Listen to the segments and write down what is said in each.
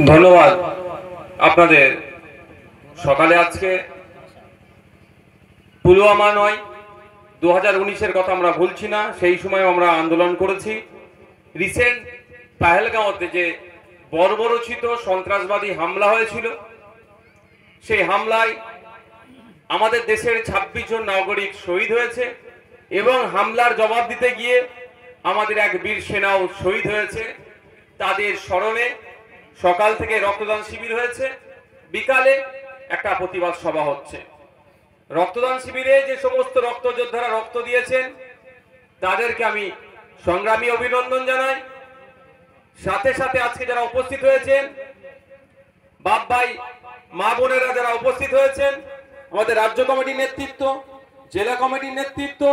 ধন্যবাদ আপনাদের। সকালে আজকে পুলওয়ামা নয়, 2019-এর কথা আমরা ভুলছি না। সেই সময় আমরা আন্দোলন করেছি। রিসেন্ট পাহেলগাঁওতে যে বর্বরোচিত সন্ত্রাসবাদী হামলা হয়েছিল, সেই হামলায় আমাদের দেশের 26 জন নাগরিক শহীদ হয়েছে এবং হামলার জবাব দিতে গিয়ে আমাদের এক বীর সেনাও শহীদ হয়েছে। তাদের স্মরণে সকাল থেকে রক্তদান শিবির হয়েছে, বিকালে একটা প্রতিবাদ সভা হচ্ছে। রক্তদান শিবিরে যে সমস্ত রক্তযোদ্ধারা রক্ত দিয়েছেন তাদেরকে আমি সংগ্রামী অভিনন্দন জানাই। সাথে সাথে আজকে যারা উপস্থিত হয়েছেন, বাপ ভাই মা বোনেরা যারা উপস্থিত হয়েছেন, আমাদের রাজ্য কমিটির নেতৃত্ব, জেলা কমিটির নেতৃত্ব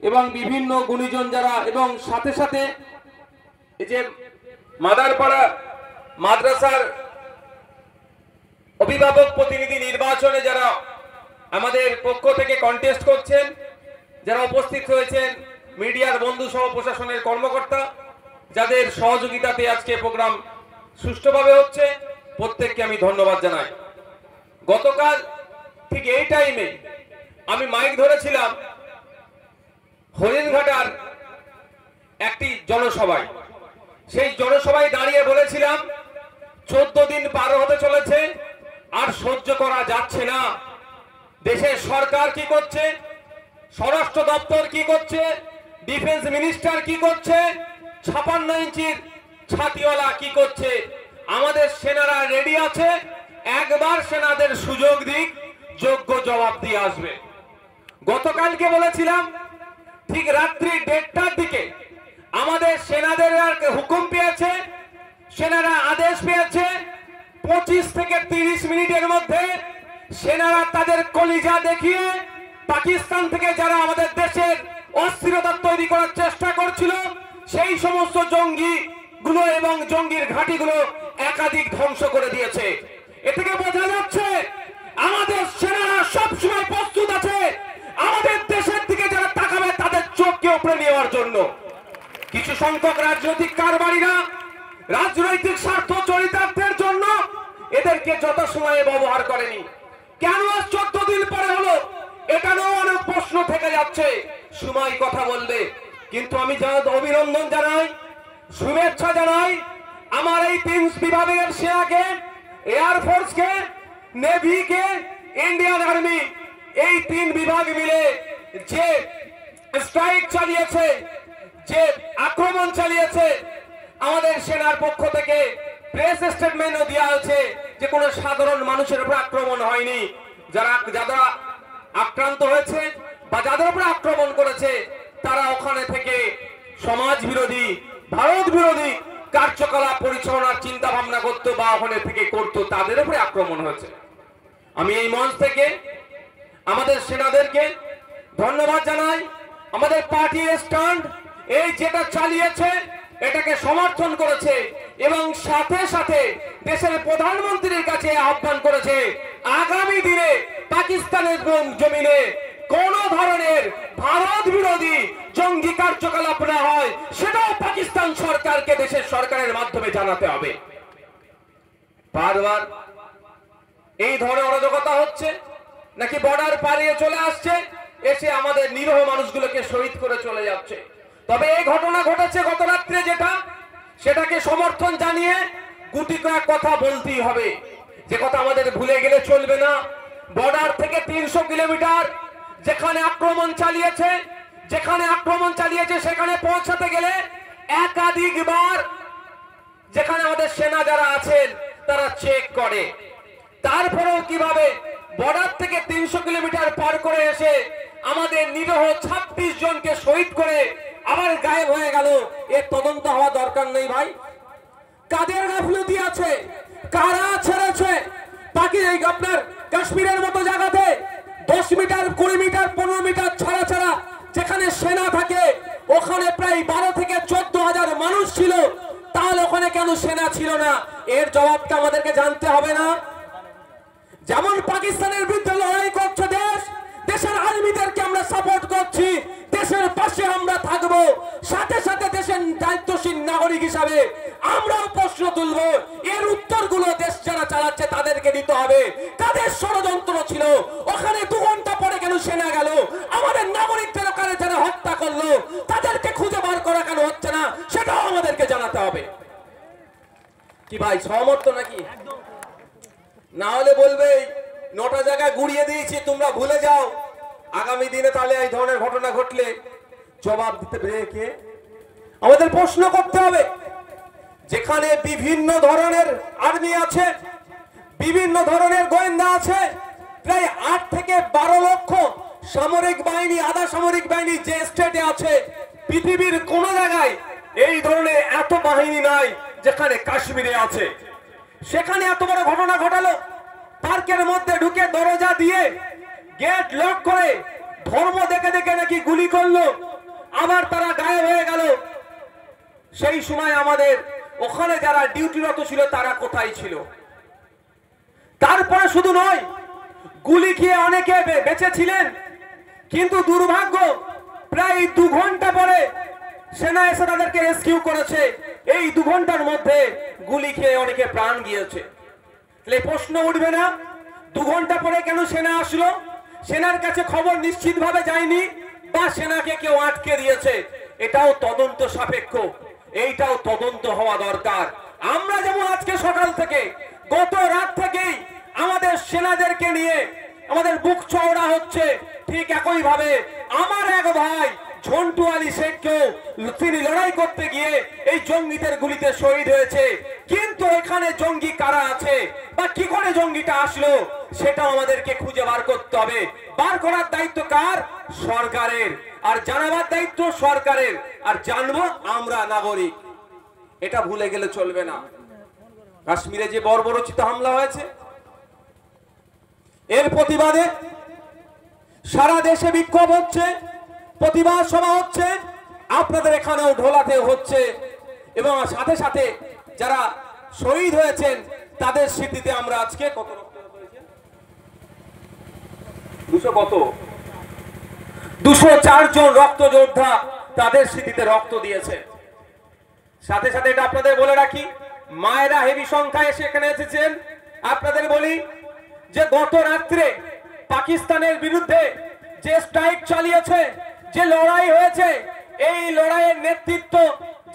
এবং বিভিন্ন গুণীজন যারা, এবং সাথে সাথে এই যে মাদারপাড়া মাদ্রাসার অভিভাবক প্রতিনিধি নির্বাচনে যারা আমাদের পক্ষ থেকে কন্টেস্ট করছেন, যারা উপস্থিত হয়েছেন, মিডিয়ার বন্ধু সহ প্রশাসনের কর্মকর্তা, যাদের সহযোগিতাতে আজকে প্রোগ্রাম সুষ্ঠুভাবে হচ্ছে, প্রত্যেককে আমি ধন্যবাদ জানাই। গতকাল ঠিক এই টাইমে আমি মাইক ধরেছিলাম হরিণঘাটার একটি জনসভায়। সেই জনসভায় দাঁড়িয়ে বলেছিলাম 14 দিন পার হতে চলেছে, আর সহ্য করা যাচ্ছে না। দেশের সরকার কি করছে, স্বরাষ্ট্র দপ্তর কি করছে, ডিফেন্স মিনিস্টার কি করছে, 56 ইঞ্চির ছাতিওয়ালা কি করছে। আমাদের সেনারা রেডি আছে, একবার সেনাদের সুযোগ দিক, যোগ্য জবাব দিয়ে আসবে। গতকালকে বলেছিলাম ঠিক রাত্রি 1:30টার দিকে আমাদের সেনাদের হুকুম পেয়েছে, সেনারা আদেশ পেয়েছে 25 থেকে 30 মিনিটের মধ্যে সেনারা তাদের কলিজা দেখিয়ে পাকিস্তান থেকে যারা আমাদের দেশের অস্থিরতা তৈরি করার চেষ্টা করছিল, সেই সমস্ত জঙ্গি গুলো এবং জঙ্গির ঘাঁটিগুলো একাধিক ধ্বংস করে দিয়েছে। এ থেকে বোঝা যাচ্ছে আমাদের সেনারা সবসময় প্রস্তুত আছে আমাদের দেশের দিকে যারা তাকাবে তাদের চোখকে উপরে নেওয়ার জন্য। কিছু সংখ্যক রাজনৈতিক কারবারিরা রাজনৈতিক স্বার্থ চরিতার্থের জন্য এদেরকে যত সময়ে ব্যবহার করেনি। কেন 14 দিন পরে হলো, এখানেও অনেক প্রশ্ন থেকে যাচ্ছে। সময় কথা বলবে, কিন্তু আমি অভিনন্দন জানাই, শুভেচ্ছা জানাই আমার এই 3 বিভাগের সেনাকে, এয়ারফোর্সকে, নেভিকে, ইন্ডিয়ান আর্মি, এই 3 বিভাগ মিলে যে স্ট্রাইক চালিয়েছে, যে আক্রমণ চালিয়েছে, আমাদের সেনার পক্ষ থেকে প্রেস স্টেটমেন্টও দেওয়া হয়েছে যে কোনো সাধারণ মানুষের উপর আক্রমণ হয়নি। যারা আক্রান্ত হয়েছে বা যাদের উপর আক্রমণ করেছে তারা ওখানে থেকে সমাজ বিরোধী, ভারত বিরোধী কার্যকলাপ পরিচালনার চিন্তা ভাবনা করতো বা ওখানে থেকে করতো, তাদের উপরে আক্রমণ হয়েছে। আমি এই মঞ্চ থেকে আমাদের সেনাদেরকে ধন্যবাদ জানাই। আমাদের পার্টির স্ট্যান্ড এই যেটা চালিয়েছে এটাকে সমর্থন করেছে এবং সাথে সাথে দেশের প্রধানমন্ত্রীর কাছে আহ্বান করেছে আগামী দিনে পাকিস্তানের জমিনে কোন ধরনের ভারত বিরোধী জঙ্গি কার্যকলাপ না হয় সেটাও পাকিস্তান সরকারকে দেশের সরকারের মাধ্যমে জানাতে হবে। বারবার এই ধরনের অরাজকতা হচ্ছে, নাকি বর্ডার পাড়িয়ে চলে আসছে, এসে আমাদের নিরীহ মানুষগুলোকে শহীদ করে চলে যাচ্ছে। তবে এই ঘটনা ঘটেছে গত রাত্রে, যেটা সেটাকে সমর্থন জানিয়ে গুটি কয়েক কথা বলতেই হবে। যে কথা আমাদের ভুলে গেলে চলবে না, বর্ডার থেকে 300 কিলোমিটার যেখানে আক্রমণ চালিয়েছে সেখানে পৌঁছাতে গেলে একাধিকবার যেখানে আমাদের সেনা যারা আছেন তারা চেক করে, তারপরেও কিভাবে বর্ডার থেকে 300 কিলোমিটার পার করে এসে আমাদের নিরীহ 26 জনকে শহীদ করে আবার গায়েব হয়ে গেল। এর তদন্ত হওয়া দরকার নেই ভাই? কাদের গাফলতি আছে, কারা ছেড়েছে? বাকি আপনার কাশ্মীরের মতো জায়গাতে 10 মিটার, 20 মিটার, 15 মিটার ছাড়া ছাড়া যেখানে সেনা থাকে ওখানে প্রায় 12 থেকে 14,000 মানুষ ছিল, তাহলে ওখানে কেন সেনা ছিল না? এর জবাবটা আমাদেরকে জানতে হবে না? যেমন পাকিস্তানের বিরুদ্ধে লড়াই করছে দেশ, দেশের আর্মিদেরকে আমরা সাপোর্ট করছি, দেশের পাশে আমরা থাকব, সাথে সাথে দেশের দায়িত্বশীল নাগরিক হিসাবে আমরাও প্রশ্ন তুলব। এর উত্তরগুলো দেশ যারা চালাচ্ছে তাদেরকে দিতে হবে। তাদের ষড়যন্ত্র ছিল, ওখানে 2 ঘন্টা পরে কেন সেনা গেল? আমাদের নাগরিকদের ওখানে যারা হত্যা করলো তাদেরকে খুঁজে বার করা কেন হচ্ছে না, সেটাও আমাদেরকে জানাতে হবে। কি ভাই, সহমত তো নাকি? না হলে বলবে 9টা জায়গায় গুড়িয়ে দিয়েছি, তোমরা ভুলে যাও। আগামী দিনে তাহলে এই ধরনের ঘটনা ঘটলে জবাব দিতে পেরে কে? আমাদের প্রশ্ন করতে হবে। যেখানে বিভিন্ন ধরনের আর্মি আছে, বিভিন্ন ধরনের গোয়েন্দা আছে, প্রায় 8 থেকে 12 লক্ষ সামরিক বাহিনী, আধা সামরিক বাহিনী যে স্টেটে আছে, পৃথিবীর কোন জায়গায় এই ধরনের এত বাহিনী নাই যেখানে কাশ্মীরে আছে। সেখানে এত বড় ঘটনা ঘটালো, পার্কের মধ্যে ঢুকে দরজা দিয়ে গেট লক করে ধর্ম দেখে দেখে নাকি গুলি করলো, আবার তারা গায়েব হয়ে গেল। সেই সময় আমাদের ওখানে যারা ডিউটিরত ছিল তারা কোথায় ছিল? তারপরে শুধু নয়, গুলি খেয়ে অনেকে বেঁচে ছিলেন, কিন্তু দুর্ভাগ্য প্রায় 2 ঘন্টা পরে সেনা এসে তাদেরকে রেস্কিউ করেছে। এই 2 ঘন্টার মধ্যে গুলি খেয়ে অনেকে প্রাণ গিয়েছে। তাহলে প্রশ্ন উঠবে না 2 ঘন্টা পরে কেন সেনা আসলো? সেনার কাছে খবর নিশ্চিতভাবে যায়নি, বা সেনাকে কেউ আটকে দিয়েছে? এটাও তদন্ত সাপেক্ষ, এইটাও তদন্ত হওয়া দরকার। আমরা যেমন আজকে সকাল থেকে, গত রাত থেকেই আমাদের সেনাদেরকে নিয়ে আমাদের বুক চওড়া হচ্ছে, ঠিক একই ভাবে আমার এক ভাই ঝন্টু আলী শেখকেও তিনি লড়াই করতে গিয়ে এই জঙ্গিদের গুলিতে শহীদ হয়েছে। কিন্তু এখানে জঙ্গি কারা আছে বা কি করে জঙ্গিটা আসলো সেটাও আমাদেরকে খুঁজে বার করতে হবে। বার করার দায়িত্ব কার? সরকারের। আর জানাবার দায়িত্ব সরকারের, আর জানবো আমরা নাগরিক। এটা ভুলে গেলে চলবে না। কাশ্মীরে যে বর্বরোচিত হামলা হয়েছে, এর প্রতিবাদে সারা দেশে বিক্ষোভ হচ্ছে, প্রতিবাদ সভা হচ্ছে, আপনাদের এখানেও ঢোলাতে হচ্ছে, এবং সাথে সাথে যারা শহীদ হয়েছেন তাদের স্মৃতিতে আমরা আজকে কত 204 জন রক্ত যোদ্ধা তাদের স্মৃতিতে রক্ত দিয়েছে। সাথে সাথে এটা আপনাদের বলে রাখি, মায়েরা হেভি সংখ্যায় সেখানে এসেছেন। আপনাদের বলি যে গত রাত্রে পাকিস্তানের বিরুদ্ধে যে স্ট্রাইক চালিয়েছে, যে লড়াই হয়েছে, এই লড়াইয়ের নেতৃত্ব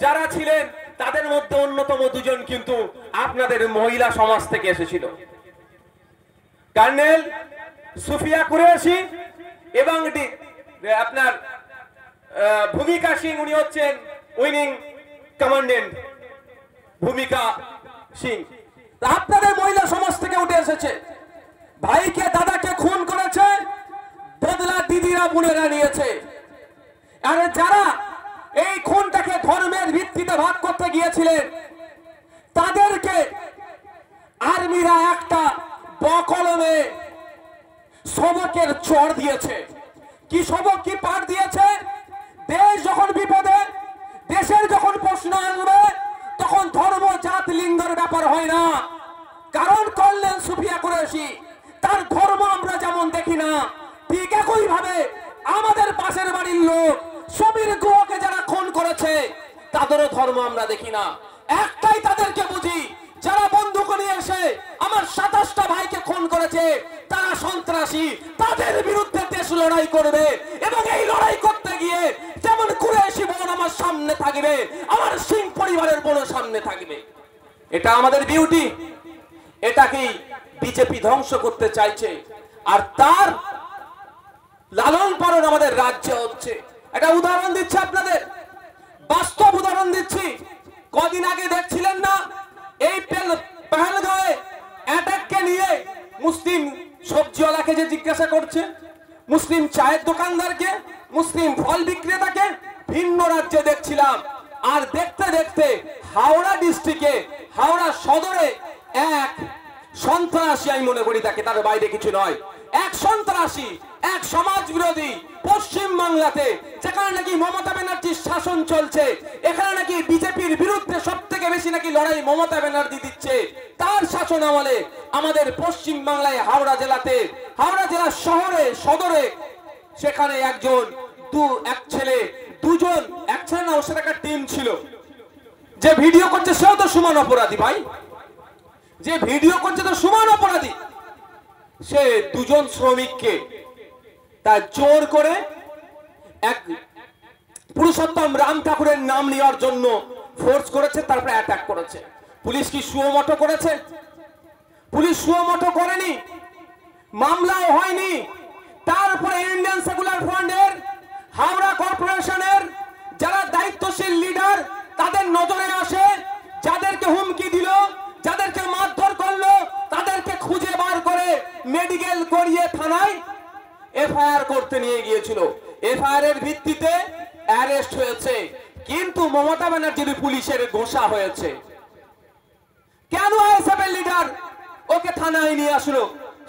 যারা ছিলেন তাদের মধ্যে অন্যতম 2 জন কিন্তু আপনাদের মহিলা সমাজ থেকে এসেছিল। কর্নেল সুফিয়া কুরেশি এবং আপনার ভূমিকা সিং, উনি হচ্ছেন উইনিং কমান্ডেন্ট ভূমিকা সিং। আপনাদের মহিলা সমাজ থেকে উঠে এসেছে। ভাইকে দাদাকে খুন করেছে, বদলা দিদিরা বোনেরা নিয়েছে। আর যারা এই খুনটাকে ধর্মের ভিত্তিতে ভাগ করতে গিয়েছিলেন তাদেরকে আর্মিরা একটা বকলমে সবকের চড় দিয়েছে। কি সবক, কি পাঠ দিয়েছে? দেশ যখন বিপদে, দেশের যখন প্রশ্ন আসবে, তখন ধর্ম, জাত, লিঙ্গের ব্যাপার হয় না। কারণ করলেন সুফিয়া কুরেশি, তার ধর্ম আমরা যেমন দেখি না, ঠিক একই ভাবে আমাদের পাশের বাড়ির লোক সমীর গুহকে যারা খুন করেছে তাদেরও ধর্ম আমরা দেখি না। একটাই তাদেরকে বুঝি, যারা বন্দুক নিয়ে এসে আমার 27টা ভাইকে খুন করেছে তারা সন্ত্রাসী, তাদের বিরুদ্ধে দেশ লড়াই করবে। এবং এই লড়াই করতে গিয়ে যেমন কুরেশি বোন আমার সামনে থাকবে, আমার সিং পরিবারের বোন সামনে থাকবে। এটা আমাদের বিউটি। এটা কি বিজেপি ধ্বংস করতে চাইছে, আর তার লালন পালন আমাদের রাজ্যে হচ্ছে। একটা উদাহরণ দিচ্ছি আপনাদের, বাস্তব উদাহরণ দিচ্ছি। কদিন আগে দেখছিলেন না এই পেহেলগাঁওয়ে অ্যাটাককে নিয়ে মুসলিম সবজিওয়ালাকে যে জিজ্ঞাসা করছে, মুসলিম চায়ের দোকানদারকে, মুসলিম ফল বিক্রেতাকে, ভিন্ন রাজ্যে দেখছিলাম। আর দেখতে দেখতে হাওড়া ডিস্ট্রিক্টে, হাওড়া সদরে এক সন্ত্রাসী, আমি মনে করি তাকে, তার বাইরে কিছু নয়, এক সন্ত্রাসী, এক সমাজ বিরোধী পশ্চিম বাংলাতে, যেখানে নাকি মমতা ব্যানার্জির শাসন চলছে, এখানে নাকি বিজেপির বিরুদ্ধে সব থেকে বেশি নাকি লড়াই মমতা ব্যানার্জি দিচ্ছে, তার শাসন আমলে আমাদের পশ্চিম বাংলায় হাওড়া জেলাতে, হাওড়া জেলার শহরে সদরে, সেখানে একজন এক ছেলে দুজন, এক ছেলে না ওর সাথে একটা টিম ছিল, যে ভিডিও করছে সেও তো সমান অপরাধী ভাই, যে ভিডিও করছে তো সমান অপরাধী। সে দুজন শ্রমিককে তার জোর করে এক পুরুষোত্তম রাম ঠাকুরের নাম নেওয়ার জন্য ফোর্স করেছে, তারপরে অ্যাটাক করেছে। পুলিশ কি সুমোটো করেছে? পুলিশ সুমোটো করেনি, মামলাও হয়নি। তারপরে ইন্ডিয়ান সেকুলার ফ্রন্টের হাওড়া কর্পোরেশনের যারা দায়িত্বশীল লিডার তাদের নজরে আসে, যাদেরকে হুমকি দিল, যাদেরকে মারধর করলো, তাদেরকে খুঁজে বার করে মেডিকেল করিয়ে থানায় এফআইআর করতে নিয়ে গিয়েছিল। এফআইআর এর ভিত্তিতে অ্যারেস্ট হয়েছে, কিন্তু মমতা ব্যানার্জির পুলিশের ঘোষা হয়েছে। কেন আইএসএফ এর লিডার ওকে থানায় নিয়ে আসলো?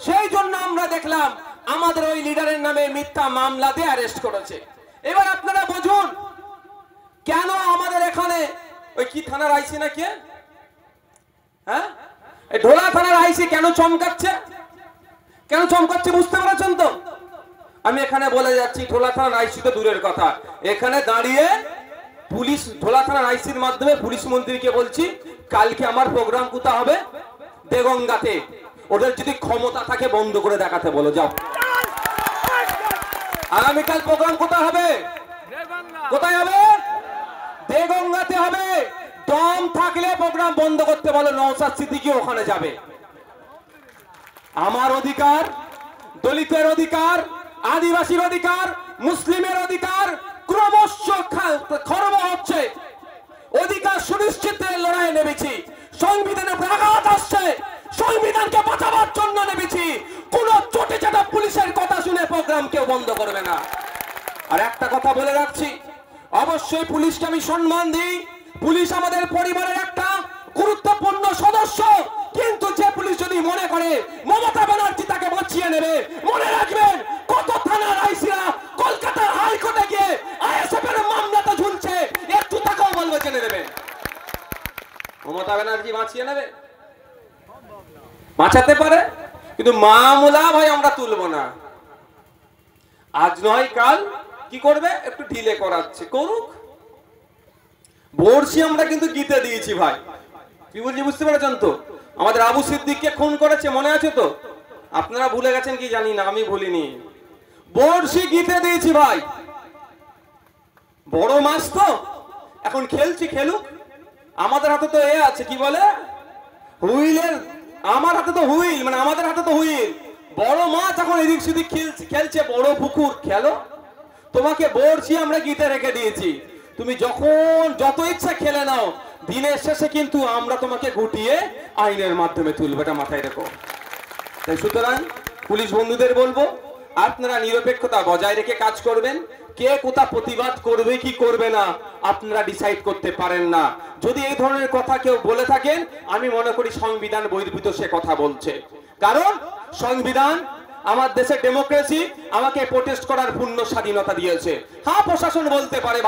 সেই জন্য আমরা দেখলাম আমাদের ওই লিডারের নামে মিথ্যা মামলা দিয়ে অ্যারেস্ট করেছে। এবার আপনারা বুঝুন কেন আমাদের এখানে ওই কি থানার আইসি না কে, হ্যাঁ, এই ঢোলা থানার আইসি কেন চমকাচ্ছে? কেন চমকাচ্ছে বুঝতে পেরেছেন তো? আমি এখানে বলে যাচ্ছি, ঢোলা থানার আইসি তো দূরের কথা, এখানে দাঁড়িয়ে পুলিশ ঢোলা থানার আইসির মাধ্যমে পুলিশ মন্ত্রীকে বলছি, কালকে আমার প্রোগ্রাম কোথায় হবে? দেগঙ্গাতে। ওদের যদি ক্ষমতা থাকে বন্ধ করে দেখাতে বলো, যাও। আগামীকাল প্রোগ্রাম কোথায় হবে? কোথায় হবে? দেগঙ্গাতে হবে। দম থাকলে প্রোগ্রাম বন্ধ করতে বলো, নওশাদ সিদ্দিকী ওখানে যাবে। আমার অধিকার, দলিতের অধিকার, আদিবাসীর অধিকার, মুসলিমের অধিকার ক্রমশ খর্ব হচ্ছে। অধিকার সুনিশ্চিতের লড়াই নেমেছি, সংবিধানে আঘাত আসছে, সংবিধানকে বাঁচাবার জন্য নেমেছি। কোন চটে চাটা পুলিশের কথা শুনে প্রোগ্রাম কেউ বন্ধ করবে না। আর একটা কথা বলে রাখছি, অবশ্যই পুলিশকে আমি সম্মান দিই, পুলিশ আমাদের পরিবারের একটা গুরুত্বপূর্ণ সদস্য, কিন্তু যে পুলিশ যদি মনে করে মমতা ব্যানার্জি তাকে বাঁচিয়ে নেবে, মনে রাখবেন কত থানার আইসিরা কলকাতার হাইকোর্টে গিয়ে আইএসএফ এর মামলাতে ঝুলছে, একটু তাকেও বলবে জেনে নেবে মমতা ব্যানার্জি বাঁচিয়ে নেবে, বাঁচাতে পারে, কিন্তু মামলা ভাই আমরা তুলবো না। আজ নয় কাল কি করবে, একটু ঢিলে করাচ্ছে, করুক। বর্ষি আমরা কিন্তু গীতে দিয়েছি ভাই, কি বলছি বুঝতে পেরেছেন তো? আমাদের আবু সিদ্দিককে খুন করেছে, মনে আছে তো? আপনারা ভুলে গেছেন কি জানি না, আমি ভুলিনি। বর্ষি গীতে দিয়েছি ভাই, বড় মাছ তো এখন খেলছি, খেলুক। আমাদের হাতে তো এ আছে, কি বলে, হুইলের, আমার হাতে তো হুইল, মানে আমাদের হাতে তো হুইল। বড় মাছ এখন এদিক সেদিক খেলছে, বড় পুকুর, খেলো। তোমাকে বর্ষি আমরা গীতে রেখে দিয়েছি, তুমি যখন যত ইচ্ছা খেলে নাও, দিনের শেষে কিন্তু আমরা তোমাকে গুটিয়ে আইনের মাধ্যমে তুলবো, এটা মাথায় রেখো। তাই সুতরাং পুলিশ বন্ধুদের বলবো, আপনারা নিরপেক্ষতা বজায় রেখে কাজ করবেন। কে কোথা প্রতিবাদ করবে কি করবে না আপনারা ডিসাইড করতে পারেন না। যদি এই ধরনের কথা কেউ বলে থাকেন, আমি মনে করি সংবিধান বহির্ভূত সে কথা বলছে। কারণ সংবিধান আমার দেশের ডেমোক্রেসি আমাকে প্রোটেস্ট করার পূর্ণ স্বাধীনতা দিয়েছে। হ্যাঁ, প্রশাসন বলতে পারে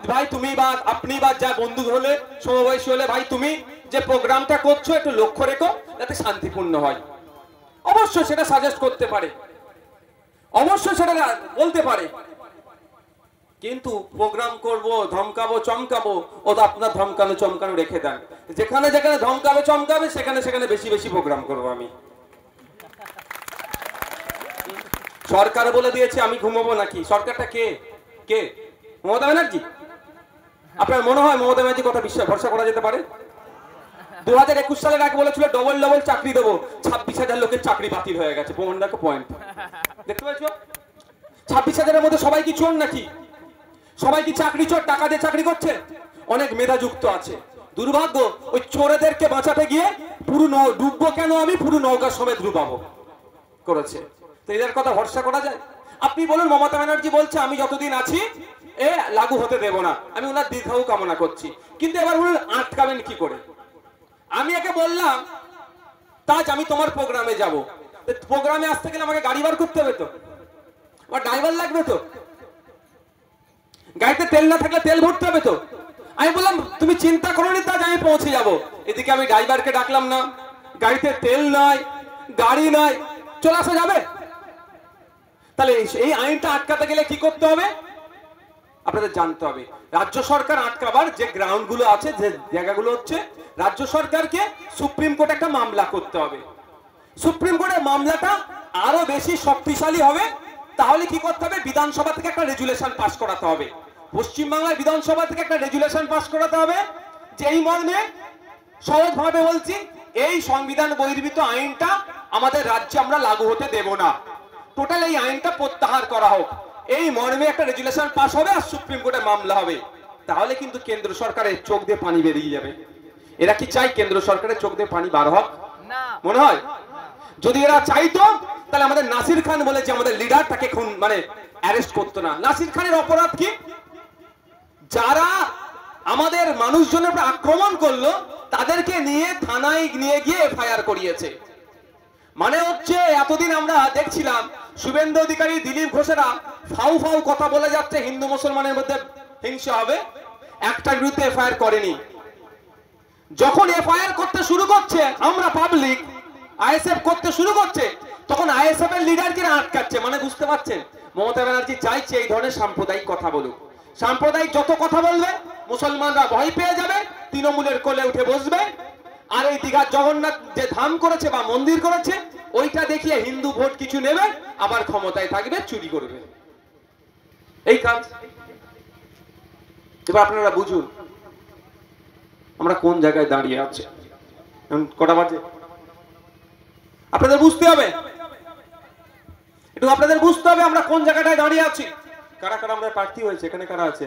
ভাই তুমি বা আপনি বা যা বন্ধু হলে, সমবয়সী হলে, ভাই তুমি যে প্রোগ্রামটা করছো একটু লক্ষ্য রেখো যাতে শান্তিপূর্ণ হয়। অবশ্যই সেটা সাজেস্ট করতে পারে, অবশ্যই সেটা বলতে পারে, কিন্তু প্রোগ্রাম করব, ধমকাবো, চমকাবো, ও তো আপনার ধমকানো চমকানো রেখে দেন। যেখানে যেখানে ধমকাবে চমকাবে সেখানে সেখানে বেশি বেশি প্রোগ্রাম করব আমি। সরকার বলে দিয়েছে আমি ঘুমাবো নাকি? সরকারটা কে? কে? মমতা ব্যানার্জি? আপনার মনে হয় মমতা ব্যানার্জি কথা ভরসা করা যেতে পারে? 2021 সালের আগে বলেছিল ডবল ডবল চাকরি দেবো, 26,000 লোকের চাকরি বাতিল হয়ে গেছে। পয়েন্ট দেখতে পাচ্ছ? 26,000-এর মধ্যে সবাই কি চোর নাকি? সবাই কি চাকরি চোর? টাকা দিয়ে চাকরি করছে? অনেক মেধাযুক্ত আছে। দুর্ভাগ্য, ওই চোরেদেরকে বাঁচাতে গিয়ে পুরো ডুববো কেন, আমি পুরো নৌকা সমেত ডুবাবো করেছে। তো এদের কথা ভরসা করা যায়? আপনি বলুন, মমতা ব্যানার্জি বলছে আমি যতদিন আছি এ লাগু হতে দেব না, আমি ওনার দীর্ঘায়ু কামনা করছি। কিন্তু এবার বলুন আটকাবেন কি করে? আমি একে বললাম তাজ আমি তোমার প্রোগ্রামে যাব, প্রোগ্রামে আসতে গেলে আমাকে গাড়ি বার করতে হবে তো, আমার ড্রাইভার লাগবে তো, গাড়িতে তেল না থাকলে তেল ভরতে হবে তো। আমি বললাম তুমি চিন্তা করো নি তাজ, আমি পৌঁছে যাব। এদিকে আমি ড্রাইভারকে ডাকলাম না, গাড়িতে তেল নাই, গাড়ি নাই, চলে আসা যাবে? তাহলে এই আইনটা আটকাতে গেলে কি করতে হবে? আপনাদের জানতে হবে রাজ্য সরকার আটকাবার যে গ্রাউন্ডগুলো আছে, যে জায়গাগুলো হচ্ছে, রাজ্য সরকারকে সুপ্রিম কোর্টে একটা মামলা করতে হবে। সুপ্রিম কোর্টের মামলাটা আরো বেশি শক্তিশালী হবে। তাহলে কি করতে হবে? বিধানসভা থেকে একটা রেজুলেশন পাস করাতে হবে। পশ্চিমবাংলার বিধানসভা থেকে একটা রেজুলেশন পাস করাতে হবে যে এই মর্মে, সহজভাবে বলছি, এই সংবিধান বহির্ভূত আইনটা আমাদের রাজ্যে আমরা লাগু হতে দেব না, টোটাল এই আইনটা প্রত্যাহার করা হোক, এই মর্মে একটা রেজুলেশন পাস হবে আর সুপ্রিম কোর্টে মামলা হবে। তাহলে কিন্তু কেন্দ্র সরকারের চোখ দিয়ে পানি বেরিয়ে যাবে। এরা কি চাই কেন্দ্র সরকারের চোখ দিয়ে পানি বার হোক? মনে হয় যদি এরা চাইতো তাহলে আমাদের নাসির খান বলে যে আমাদের লিডার, তাকে খুন মানে অ্যারেস্ট করতো না। নাসির খানের অপরাধ কি? যারা আমাদের মানুষজনের উপর আক্রমণ করলো তাদেরকে নিয়ে থানায় নিয়ে গিয়ে এফআইআর করিয়েছে। মানে হচ্ছে এতদিন আমরা দেখছিলাম শুভেন্দু অধিকারী, দিলীপ ঘোষেরা ফাউ ফাউ কথা বলে যাচ্ছে হিন্দু মুসলমানের মধ্যে হিংসা হবে, একটার বিরুদ্ধে এফআইআর করেনি। যখন এফআইআর করতে শুরু করছে আমরা পাবলিক, আইএসএফ করতে শুরু করছে, তখন আইএসএফ এর লিডারকে আটকাচ্ছে। মানে বুঝতে পারছেন মমতা ব্যানার্জি চাইছে এই ধরনের সাম্প্রদায়িক কথা বলুক। সাম্প্রদায়িক যত কথা বলবে মুসলমানরা ভয় পেয়ে যাবে, তৃণমূলের কোলে উঠে বসবে, আর এই দীঘার জগন্নাথ যে ধাম করেছে বা মন্দির করেছে ওইটা দেখিয়ে হিন্দু ভোট কিছু নেবে, আবার ক্ষমতায় থাকবে, চুরি করবে, এই কাজ। এবার আপনারা বুঝুন আমরা কোন জায়গায় দাঁড়িয়ে আছি। কটা বাজে? আপনাদের বুঝতে হবে, একটু আপনাদের বুঝতে হবে আমরা কোন জায়গাটায় দাঁড়িয়ে আছি। কারা কারা আমরা প্রার্থী হয়েছে এখানে? কারা আছে?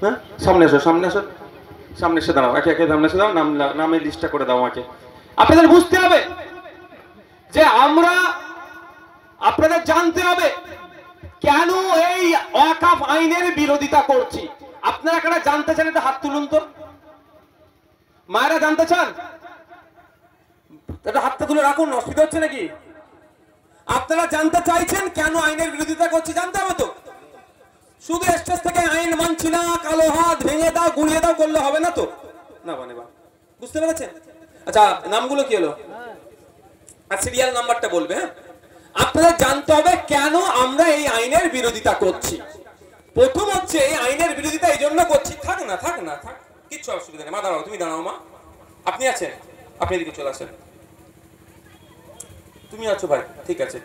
হ্যাঁ, সামনে এসো, সামনে এসো, সামনে এসে দাঁড়াও, একে একে সামনে এসে দাও, নামের লিস্টটা করে দাও আমাকে। আপনাদের বুঝতে হবে যে আমরা, আপনাদের জানতে হবে কেন এই ওয়াকফ আইনের বিরোধিতা করছি। আপনারা কারা জানতে চান? এটা হাত তুলুন তো, মায়েরা জানতে চান? এটা হাতটা তুলে রাখুন, অসুবিধা হচ্ছে নাকি? আপনারা জানতে চাইছেন কেন আইনের বিরোধিতা করছি? জানতে হবে তো। শুধু স্টেজ থেকে আইন মানছি না, কালো হাত ভেঙে দাও, গুঁড়িয়ে দাও করলে হবে না তো, না মানে বা বুঝতে পেরেছেন? আচ্ছা, নামগুলো কি হলো আর সিরিয়াল নাম্বারটা বলবে। হ্যাঁ, আপনাদের জানতে হবে কেন আমরা এই আইনের বিরোধিতা করছি। প্রথম হচ্ছে এই আইনের বিরোধিতা এই জন্য করছি, থাক না থাক না থাক, কিচ্ছু অসুবিধা নেই। মা দাঁড়াও, তুমি দাঁড়াও মা, আপনি আছেন, আপনি এদিকে চলে আসেন, তুমি আছো ভাই, ঠিক আছে।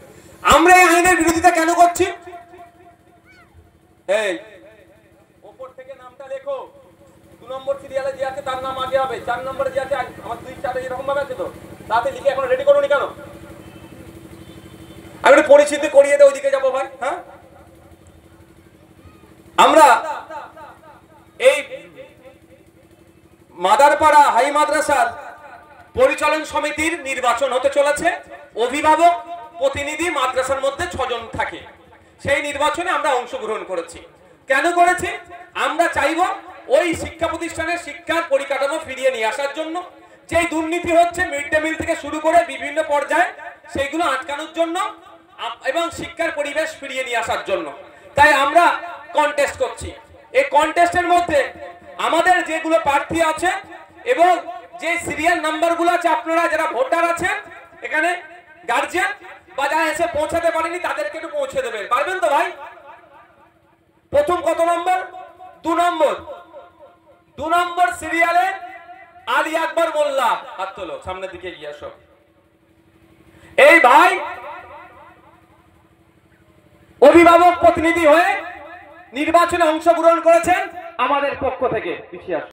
আমরা এই আইনের বিরোধিতা কেন করছি? এই উপর থেকে নামটা লেখো, 2 নম্বর সিরিয়ালে যে আছে তার নাম আগে হবে, 4 নম্বরে যে আছে আমার 2 4 এরকম ভাবে আছে তো, তাতে লিখে এখন রেডি করোনি কেন? আমি একটু পরিচিতি করিয়ে দে, ওইদিকে যাবো ভাই। হ্যাঁ, আমরা এই মাদারপাড়া হাই মাদ্রাসার পরিচালন সমিতির নির্বাচন হতে চলেছে। অভিভাবক প্রতিনিধি মাদ্রাসার মধ্যে 6 জন থাকে। সেই নির্বাচনে আমরা অংশগ্রহণ করেছি। কেন করেছি? আমরা চাইব ওই শিক্ষা প্রতিষ্ঠানের শিক্ষার পরিকাঠামো ফিরিয়ে নিয়ে আসার জন্য। যে দুর্নীতি হচ্ছে মিড ডে মিল থেকে শুরু করে বিভিন্ন পর্যায়ে, সেইগুলো আটকানোর জন্য এবং শিক্ষার পরিবেশ ফিরিয়ে নিয়ে আসার জন্য। তাই আমরা কন্টেস্ট করছি। এই কন্টেস্টের মধ্যে আমাদের যেগুলো প্রার্থী আছে এবং যে সিরিয়াল নাম্বারগুলো আছে, আপনারা যারা ভোটার আছেন এখানে, গার্জিয়ান বা যারা এসে পৌঁছাতে পারেনি তাদেরকে একটু পৌঁছে দেবেন, পারবেন তো ভাই? প্রথম কত নম্বর? 2 নম্বর। 2 নম্বর সিরিয়ালে আলী আকবর মোল্লা, হাত তোলো, সামনের দিকে গিয়ে আসো। এই ভাই অভিভাবক প্রতিনিধি হয়ে নির্বাচনে অংশগ্রহণ করেছেন আমাদের পক্ষ থেকে। পিছিয়ে আসো।